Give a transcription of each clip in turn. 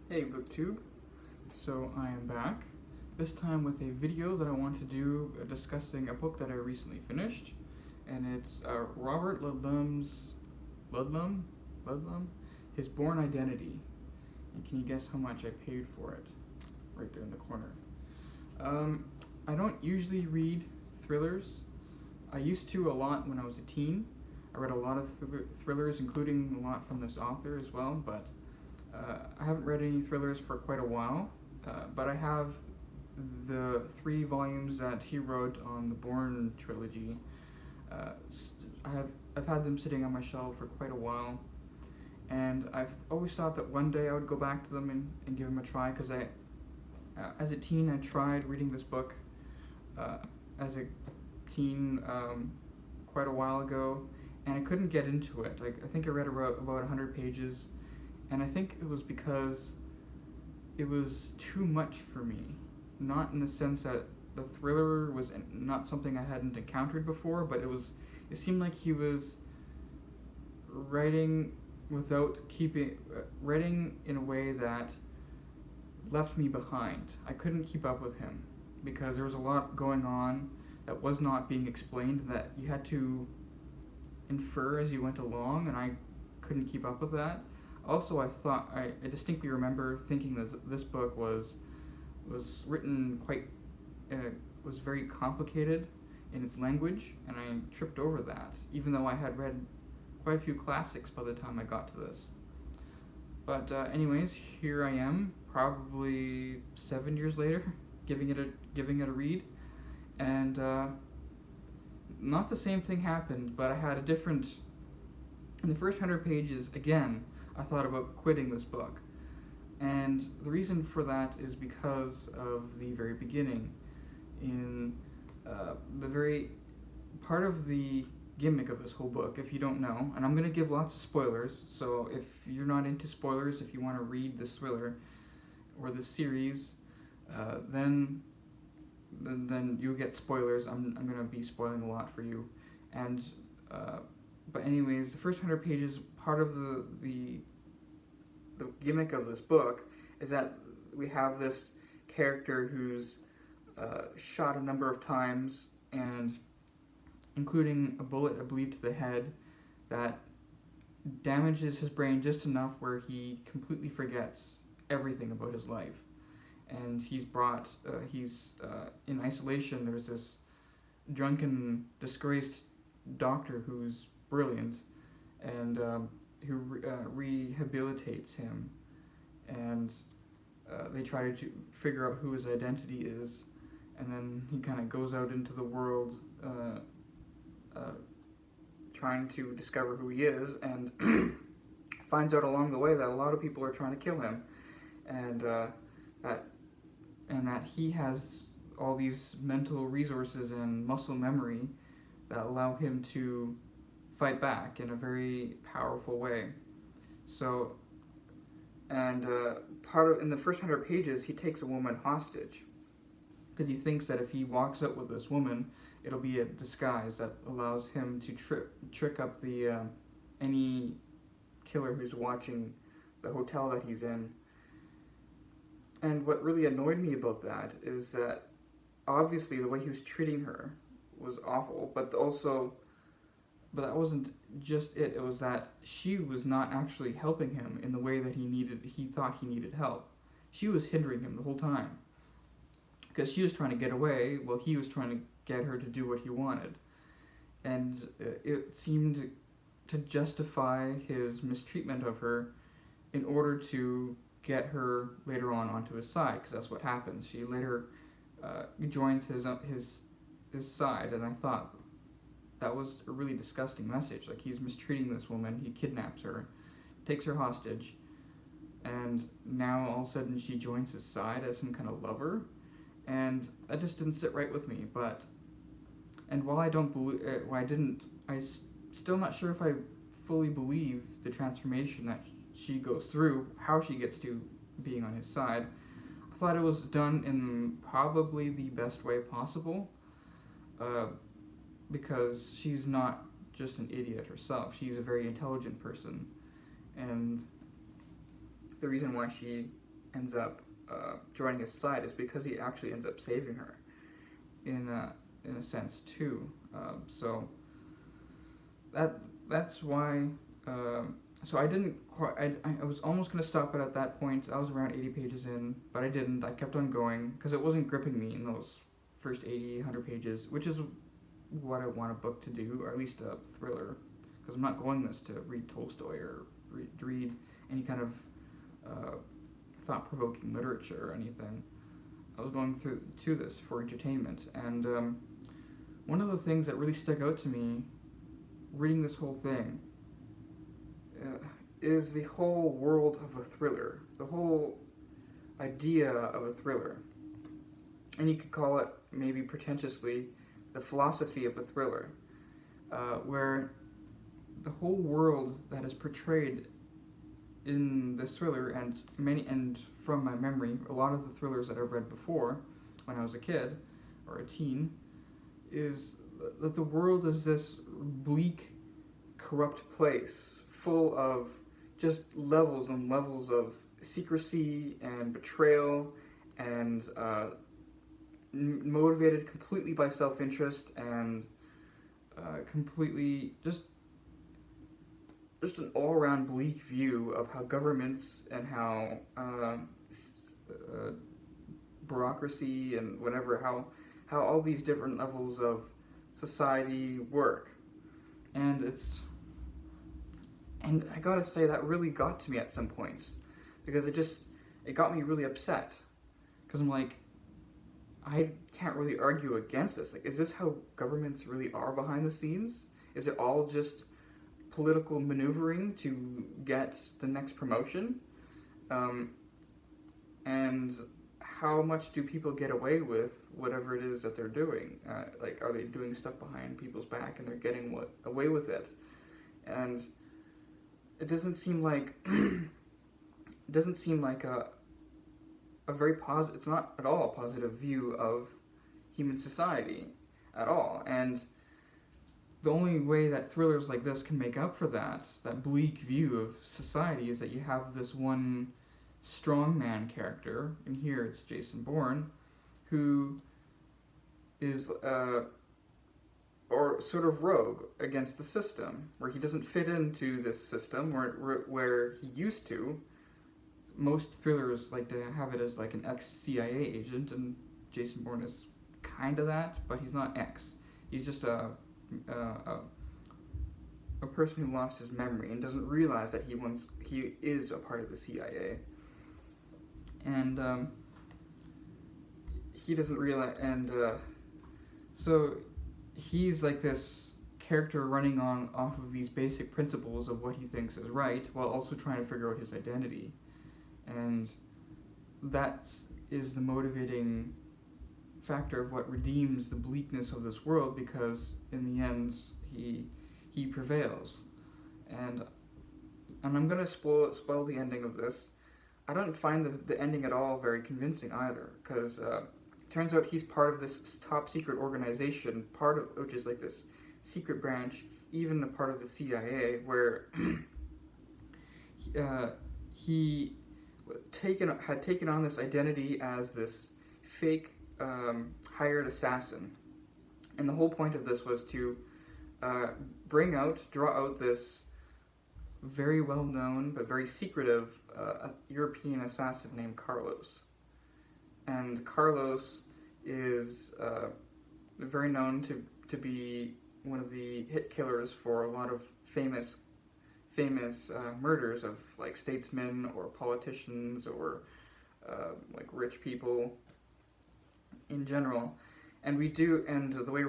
Hey BookTube, so I am back, this time with a video that I want to do discussing a book that I recently finished, and it's Robert Ludlum, his Bourne Identity, and can you guess how much I paid for it? Right there in the corner. I don't usually read thrillers. I used to a lot when I was a teen. I read a lot of thrillers, including a lot from this author as well, but I haven't read any thrillers for quite a while, but I have the 3 volumes that he wrote on the Bourne trilogy. I've had them sitting on my shelf for quite a while, and I've always thought that one day I would go back to them and give them a try, because as a teen, I tried reading this book as a teen quite a while ago, and I couldn't get into it. I think I read about 100 pages, and I think it was because it was too much for me. Not in the sense that the thriller was not something I hadn't encountered before, but it seemed like he was writing writing in a way that left me behind. I couldn't keep up with him because there was a lot going on that was not being explained, that you had to infer as you went along, and I couldn't keep up with that. Also, I distinctly remember thinking that this book was written was very complicated in its language, and I tripped over that, even though I had read quite a few classics by the time I got to this. But anyways, here I am, probably 7 years later, giving it a read, and not the same thing happened, but I had a different. In the first 100 pages, again, I thought about quitting this book, and the reason for that is because of the very beginning. In the very part of the gimmick of this whole book, if you don't know, and I'm going to give lots of spoilers, so if you're not into spoilers, if you want to read this thriller or this series, then you get spoilers. I'm going to be spoiling a lot for you, and but anyways, the first 100 pages, part of the gimmick of this book is that we have this character who's shot a number of times, and including a bullet, I believe, to the head that damages his brain just enough where he completely forgets everything about his life. And he's in isolation. There's this drunken, disgraced doctor who's brilliant, and who rehabilitates him, and they try to figure out who his identity is, and then he kind of goes out into the world trying to discover who he is, and finds out along the way that a lot of people are trying to kill him, and that he has all these mental resources and muscle memory that allow him to fight back in a very powerful way. So, and in the first 100 pages, he takes a woman hostage because he thinks that if he walks out with this woman, it'll be a disguise that allows him to trick up any killer who's watching the hotel that he's in. And what really annoyed me about that is that obviously the way he was treating her was awful, but that wasn't just it. It was that she was not actually helping him in the way that he thought he needed help. She was hindering him the whole time, because she was trying to get away while he was trying to get her to do what he wanted. And it seemed to justify his mistreatment of her in order to get her later on onto his side, because that's what happens. She later joins his side, and I thought that was a really disgusting message. Like, he's mistreating this woman, he kidnaps her, takes her hostage, and now all of a sudden she joins his side as some kind of lover, and that just didn't sit right with me. And while I'm still not sure if I fully believe the transformation that she goes through, how she gets to being on his side. I thought it was done in probably the best way possible, because she's not just an idiot herself. She's a very intelligent person, and the reason why she ends up joining his side is because he actually ends up saving her in a sense too. So that's why. So I didn't quite. I was almost gonna stop it at that point. I was around 80 pages in, but I didn't. I kept on going because it wasn't gripping me in those first 80, 100 pages, which is what I want a book to do, or at least a thriller, because I'm not going this to read Tolstoy or read any kind of thought-provoking literature or anything. I was going through to this for entertainment, and one of the things that really stuck out to me reading this whole thing is the whole world of a thriller, the whole idea of a thriller. And you could call it, maybe pretentiously, the philosophy of a thriller, where the whole world that is portrayed in this thriller, and from my memory, a lot of the thrillers that I've read before, when I was a kid or a teen, is that the world is this bleak, corrupt place full of just levels and levels of secrecy and betrayal and motivated completely by self-interest and completely just an all-around bleak view of how governments and how bureaucracy and whatever, how all these different levels of society work. And I gotta say, that really got to me at some points, because it got me really upset, because I'm like, I can't really argue against this. Like, is this how governments really are behind the scenes? Is it all just political maneuvering to get the next promotion? And how much do people get away with whatever it is that they're doing? Like, are they doing stuff behind people's back and they're getting away with it? And it doesn't seem like a very positive. It's not at all a positive view of human society at all. And the only way that thrillers like this can make up for that bleak view of society, is that you have this one strongman character, and here it's Jason Bourne, who is or sort of rogue against the system, where he doesn't fit into this system where he used to. Most thrillers like to have it as like an ex-CIA agent, and Jason Bourne is kind of that, but he's not ex. He's just a person who lost his memory and doesn't realize that he is a part of the CIA. And he doesn't realize, and so he's like this character running off of these basic principles of what he thinks is right, while also trying to figure out his identity. And that is the motivating factor of what redeems the bleakness of this world, because in the end he prevails. And I'm gonna spoil the ending of this. I don't find the ending at all very convincing either, because turns out he's part of this top secret organization, which is like this secret branch, even a part of the CIA, where he had taken on this identity as this fake hired assassin. And the whole point of this was to draw out this very well-known but very secretive European assassin named Carlos. And Carlos is very known to be one of the hit killers for a lot of famous murders of like statesmen or politicians or like rich people in general. And the way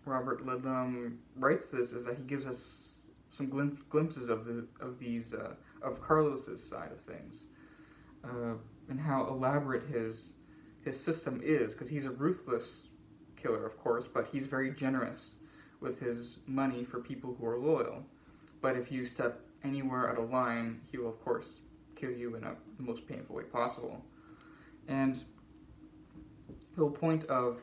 Robert Ludlum writes this is that he gives us some glimpses of Carlos's side of things, and how elaborate his system is, because he's a ruthless killer, of course, but he's very generous with his money for people who are loyal. But if you step anywhere out of line, he will, of course, kill you in the most painful way possible. And the whole point of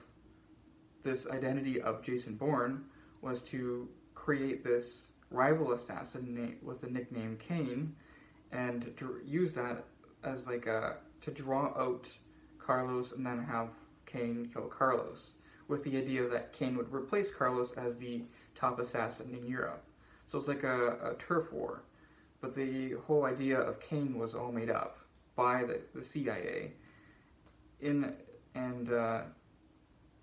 this identity of Jason Bourne was to create this rival assassin with the nickname Kane, and to use that as like a to draw out Carlos and then have Kane kill Carlos, with the idea that Kane would replace Carlos as the top assassin in Europe. So it's like a turf war. But the whole idea of Kane was all made up by the CIA. And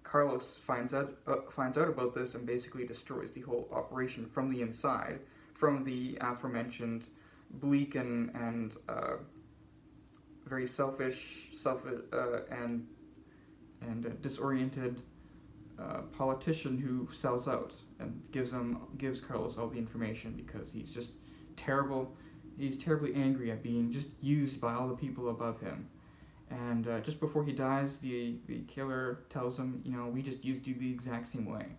Carlos finds out about this and basically destroys the whole operation from the inside, from the aforementioned Bleak and very selfish, and disoriented politician who sells out and gives Carlos all the information because he's just terrible. He's terribly angry at being just used by all the people above him. And just before he dies, the killer tells him, we just used you the exact same way.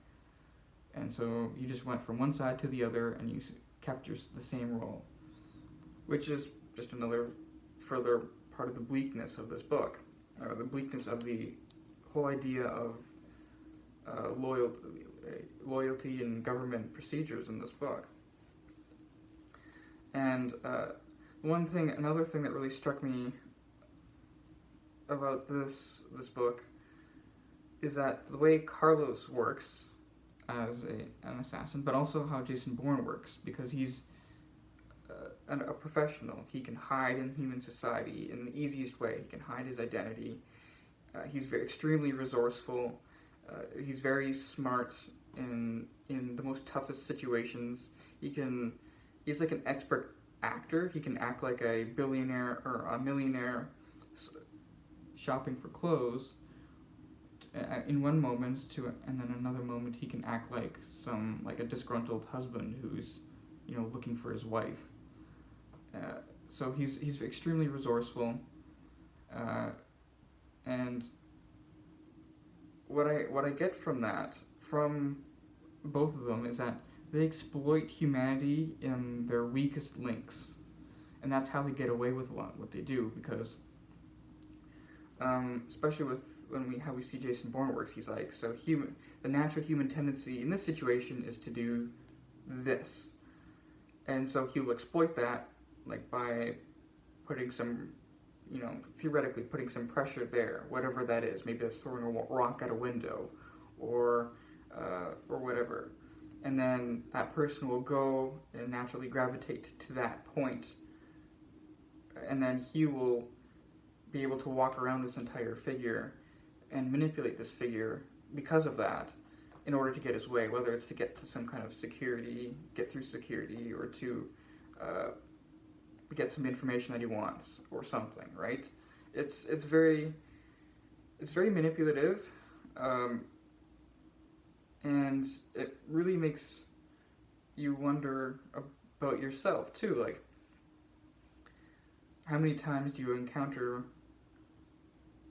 And so you just went from one side to the other and you kept the same role. Which is just another further part of the bleakness of this book, or the bleakness of the whole idea of loyalty and government procedures in this book. And another thing that really struck me about this book is that the way Carlos works as an assassin, but also how Jason Bourne works, because he's a professional. He can hide in human society in the easiest way. He can hide his identity. He's extremely resourceful. He's very smart in the most toughest situations. He's like an expert actor. He can act like a billionaire or a millionaire shopping for clothes in one moment, and then another moment he can act like a disgruntled husband who's looking for his wife. So he's extremely resourceful, and what I get from both of them is that they exploit humanity in their weakest links, and that's how they get away with a lot what they do, because especially with how we see Jason Bourne works, he's like, the natural human tendency in this situation is to do this, and so he'll exploit that, like by putting theoretically putting some pressure there, whatever that is. Maybe that's throwing a rock at a window, or whatever. And then that person will go and naturally gravitate to that point, and then he will be able to walk around this entire figure and manipulate this figure because of that, in order to get his way, whether it's to get to some kind of security, get through security, or to get some information that he wants or something, right? It's very manipulative, and it really makes you wonder about yourself too. Like, how many times do you encounter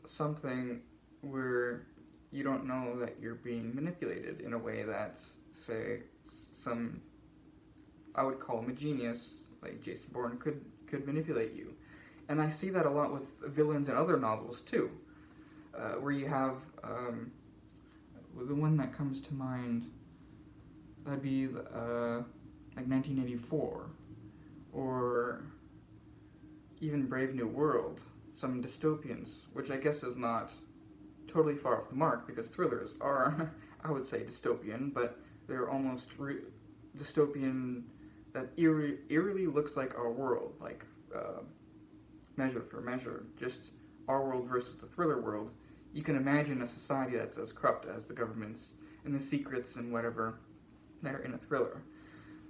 something where you don't know that you're being manipulated in a way that, say, I would call him a genius, like Jason Bourne could manipulate you. And I see that a lot with villains in other novels too, where you have the one that comes to mind, that'd be like 1984, or even Brave New World, some dystopians, which I guess is not totally far off the mark, because thrillers are, I would say, dystopian, but they're almost dystopian that eerily looks like our world, like measure for measure, just our world versus the thriller world. You can imagine a society that's as corrupt as the governments and the secrets and whatever that are in a thriller.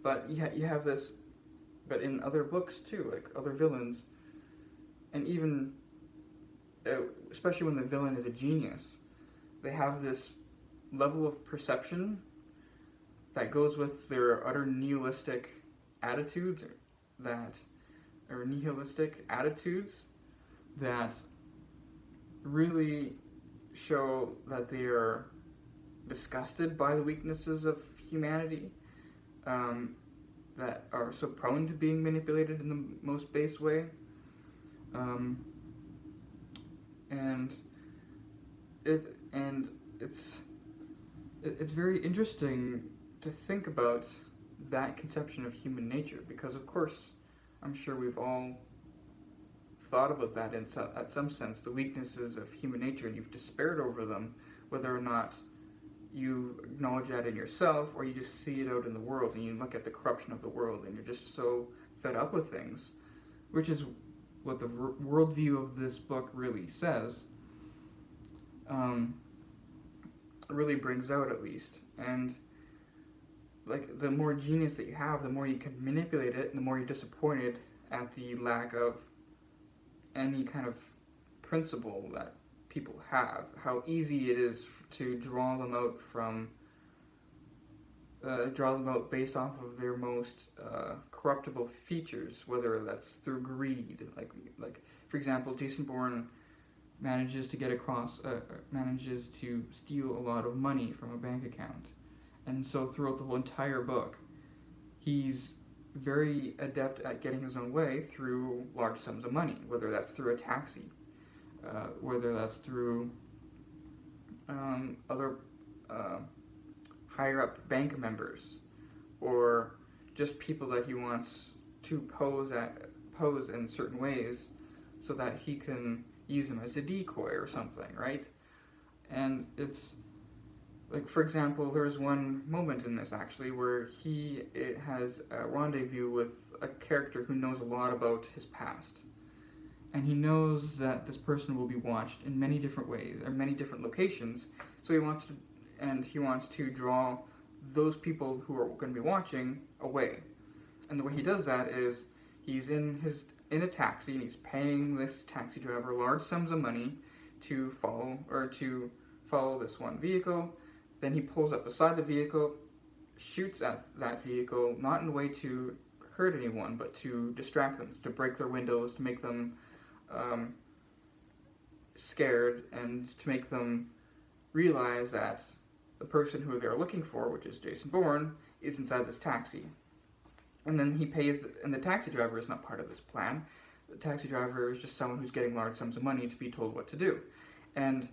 But you have this, but in other books too, like other villains, and even, especially when the villain is a genius, they have this level of perception that goes with their utter nihilistic attitudes that really show that they are disgusted by the weaknesses of humanity, that are so prone to being manipulated in the most base way. And it's very interesting to think about that conception of human nature, because of course I'm sure we've all thought about that at some sense, the weaknesses of human nature, and you've despaired over them, whether or not you acknowledge that in yourself or you just see it out in the world and you look at the corruption of the world and you're just so fed up with things, which is what the worldview of this book really says, really brings out, at least. And like, the more genius that you have, the more you can manipulate it, and the more you're disappointed at the lack of any kind of principle that people have, how easy it is to draw them out based off of their most corruptible features, whether that's through greed. Like for example, Jason Bourne manages to steal a lot of money from a bank account, and so throughout the whole entire book, he's very adept at getting his own way through large sums of money, whether that's through a taxi, whether that's through other higher up bank members, or just people that he wants to pose in certain ways so that he can use them as a decoy or something, right? And it's like, for example, there's one moment in this actually where it has a rendezvous with a character who knows a lot about his past, and he knows that this person will be watched in many different ways or many different locations. So he wants to draw those people who are going to be watching away. And the way he does that is he's in a taxi and he's paying this taxi driver large sums of money to follow this one vehicle. Then he pulls up beside the vehicle, shoots at that vehicle, not in a way to hurt anyone, but to distract them, to break their windows, to make them scared, and to make them realize that the person who they're looking for, which is Jason Bourne, is inside this taxi. And then he pays, and the taxi driver is not part of this plan. The taxi driver is just someone who's getting large sums of money to be told what to do. And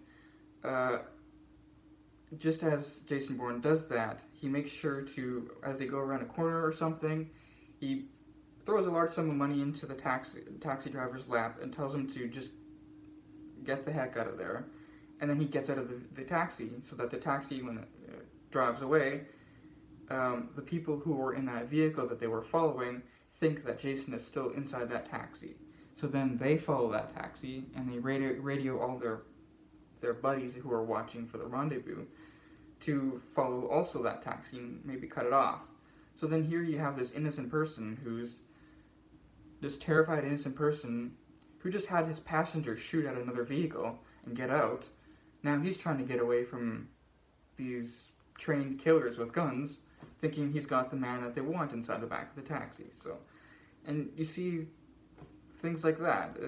just as Jason Bourne does that, he makes sure to, as they go around a corner or something, he throws a large sum of money into the taxi driver's lap and tells him to just get the heck out of there. And then he gets out of the taxi, so that the taxi, when it drives away, the people who were in that vehicle that they were following think that Jason is still inside that taxi. So then they follow that taxi, and they radio all their buddies who are watching for the rendezvous to follow also that taxi and maybe cut it off. So then here you have this innocent person this terrified innocent person who just had his passenger shoot at another vehicle and get out. Now he's trying to get away from these trained killers with guns, thinking he's got the man that they want inside the back of the taxi. So, and you see things like that.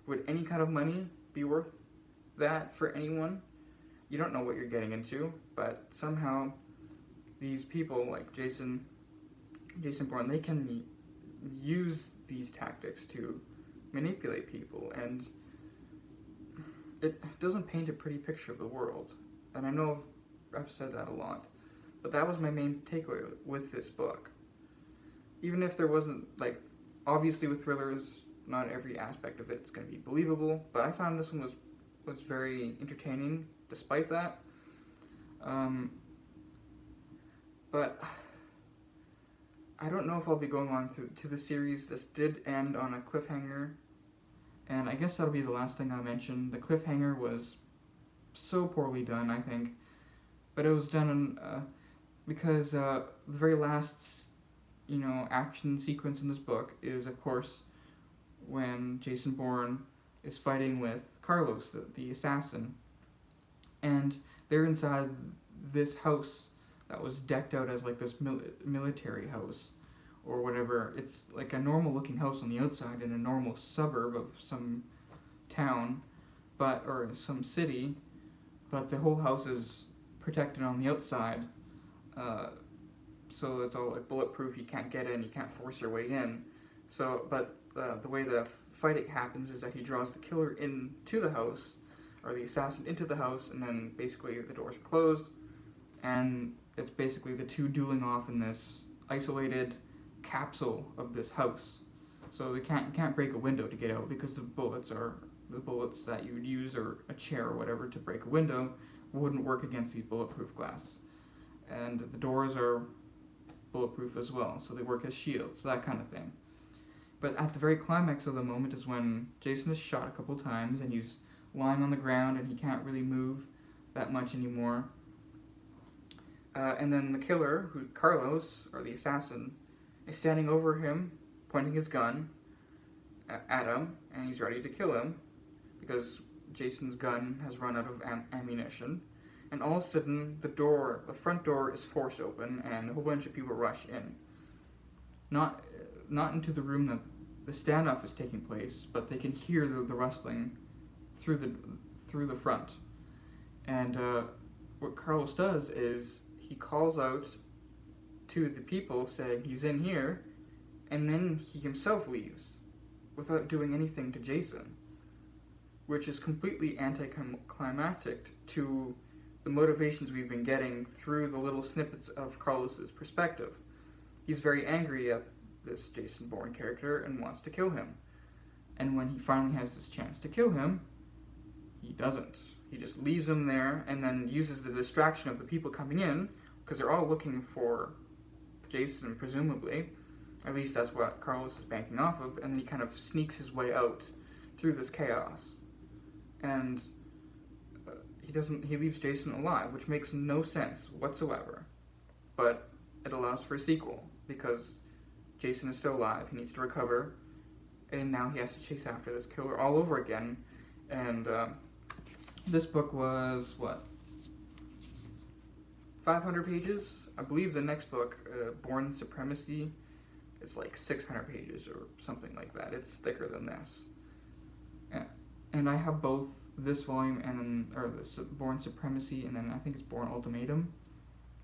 Would any kind of money be worth that for anyone? You don't know what you're getting into, but somehow these people like Jason Bourne, they can use these tactics to manipulate people, and it doesn't paint a pretty picture of the world. And I know I've said that a lot, but that was my main takeaway with this book. Even if there wasn't, like, obviously with thrillers, not every aspect of it's going to be believable, but I found this one was very entertaining despite that. But I don't know if I'll be going on to the series. This did end on a cliffhanger, and I guess that'll be the last thing I mention. The cliffhanger was so poorly done, I think, but it was done because the very last, action sequence in this book is, of course, when Jason Bourne is fighting with Carlos, the assassin, and they're inside this house that was decked out as like this military house or whatever. It's like a normal looking house on the outside in a normal suburb of some town, or some city, but the whole house is protected on the outside, so it's all like bulletproof. You can't get in, you can't force your way in. So, but the way the fighting happens is that he draws the killer into the house, or the assassin into the house, and then basically the doors are closed, and it's basically the two dueling off in this isolated capsule of this house. So you can't break a window to get out because the bullets that you would use, or a chair or whatever to break a window, wouldn't work against these bulletproof glass. And the doors are bulletproof as well, so they work as shields, that kind of thing. But at the very climax of the moment is when Jason is shot a couple times and he's lying on the ground and he can't really move that much anymore. And then the killer, who Carlos, or the assassin, is standing over him, pointing his gun at him, and he's ready to kill him because Jason's gun has run out of ammunition. And all of a sudden, the front door is forced open, and a whole bunch of people rush in. Not into the room that the standoff is taking place, but they can hear the rustling through the front. And what Carlos does is he calls out to the people saying he's in here, and then he himself leaves without doing anything to Jason, which is completely anticlimactic to the motivations we've been getting through the little snippets of Carlos's perspective. He's very angry at this Jason Bourne character and wants to kill him. And when he finally has this chance to kill him, he doesn't. He just leaves him there and then uses the distraction of the people coming in, because they're all looking for Jason, presumably. At least that's what Carlos is banking off of, and then he kind of sneaks his way out through this chaos. And he leaves Jason alive, which makes no sense whatsoever. But it allows for a sequel, because Jason is still alive, he needs to recover, and now he has to chase after this killer all over again. And this book was, 500 pages? I believe the next book, Bourne Supremacy, is like 600 pages or something like that. It's thicker than this. And I have both this volume this Bourne Supremacy, and then I think it's Bourne Ultimatum.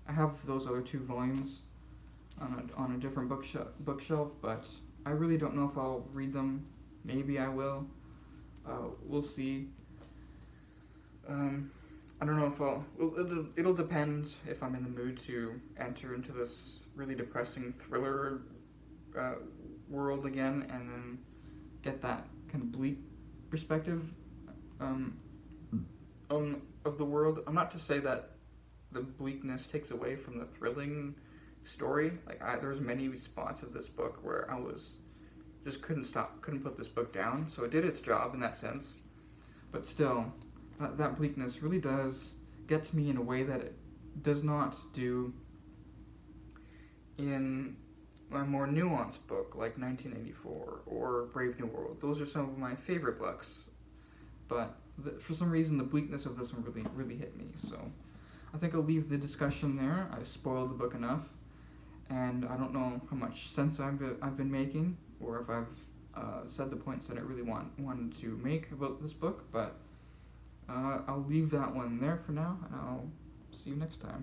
I have those other two volumes on a different bookshelf, but I really don't know if I'll read them. Maybe I will. We'll see. I don't know if it'll depend if I'm in the mood to enter into this really depressing thriller world again, and then get that kind of bleak perspective of the world. I'm not to say that the bleakness takes away from the thrilling story. There's many spots of this book where I couldn't put this book down, so it did its job in that sense. But still, that bleakness really does get to me in a way that it does not do in a more nuanced book like 1984 or Brave New World. Those are some of my favorite books, but for some reason the bleakness of this one really hit me. So I think I'll leave the discussion there. I spoiled the book enough, and I don't know how much sense I've been making, or if I've said the points that I really wanted to make about this book, but I'll leave that one there for now, and I'll see you next time.